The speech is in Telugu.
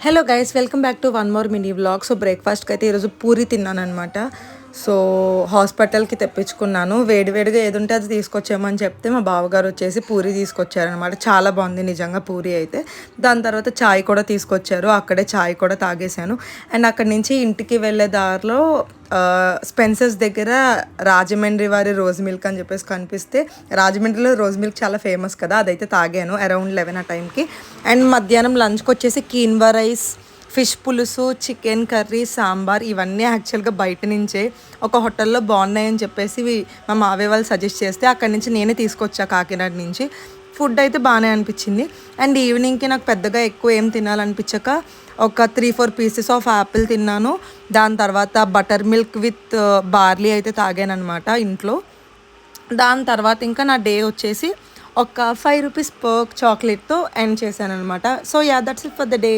Hello guys, welcome back to one more mini vlog. So బ్రేక్ఫాస్ట్కి అయితే ఈరోజు పూరి తిన్నాను అనమాట. సో హాస్పిటల్కి తెప్పించుకున్నాను. వేడివేడిగా ఏది ఉంటే అది తీసుకొచ్చామని చెప్తే మా బావగారు వచ్చేసి పూరి తీసుకొచ్చారనమాట. చాలా బాగుంది నిజంగా పూరి అయితే. దాని తర్వాత చాయ్ కూడా తీసుకొచ్చారు. అక్కడే చాయ్ కూడా తాగేశాను. అండ్ అక్కడి నుంచి ఇంటికి వెళ్ళే దారిలో స్పెన్సర్స్ దగ్గర రాజమండ్రి వారి రోజ్ మిల్క్ అని చెప్పేసి కనిపిస్తే, రాజమండ్రిలో రోజ్ మిల్క్ చాలా ఫేమస్ కదా, అదైతే తాగాను అరౌండ్ 11 ఆ టైంకి. అండ్ మధ్యాహ్నం లంచ్కి వచ్చేసి కీన్వా రైస్, ఫిష్ పులుసు, చికెన్ కర్రీ, సాంబార్ ఇవన్నీ యాక్చువల్గా బయట నుంచే ఒక హోటల్లో బాగున్నాయని చెప్పేసి మా మావయ్య వాళ్ళు సజెస్ట్ చేస్తే అక్కడి నుంచి నేనే తీసుకొచ్చా కాకినాడ నుంచి. ఫుడ్ అయితే బాగానే అనిపించింది. అండ్ ఈవినింగ్కి నాకు పెద్దగా ఎక్కువ ఏం తినాలనిపించక ఒక 3-4 పీసెస్ ఆఫ్ యాపిల్ తిన్నాను. దాని తర్వాత బటర్ మిల్క్ విత్ బార్లీ అయితే తాగాను అనమాట ఇంట్లో. దాని తర్వాత ఇంకా నా డే వచ్చేసి ఒక 5 రూపీస్ పర్క్ చాక్లెట్తో ఎండ్ చేశాను అనమాట. So yeah, that's it for the day.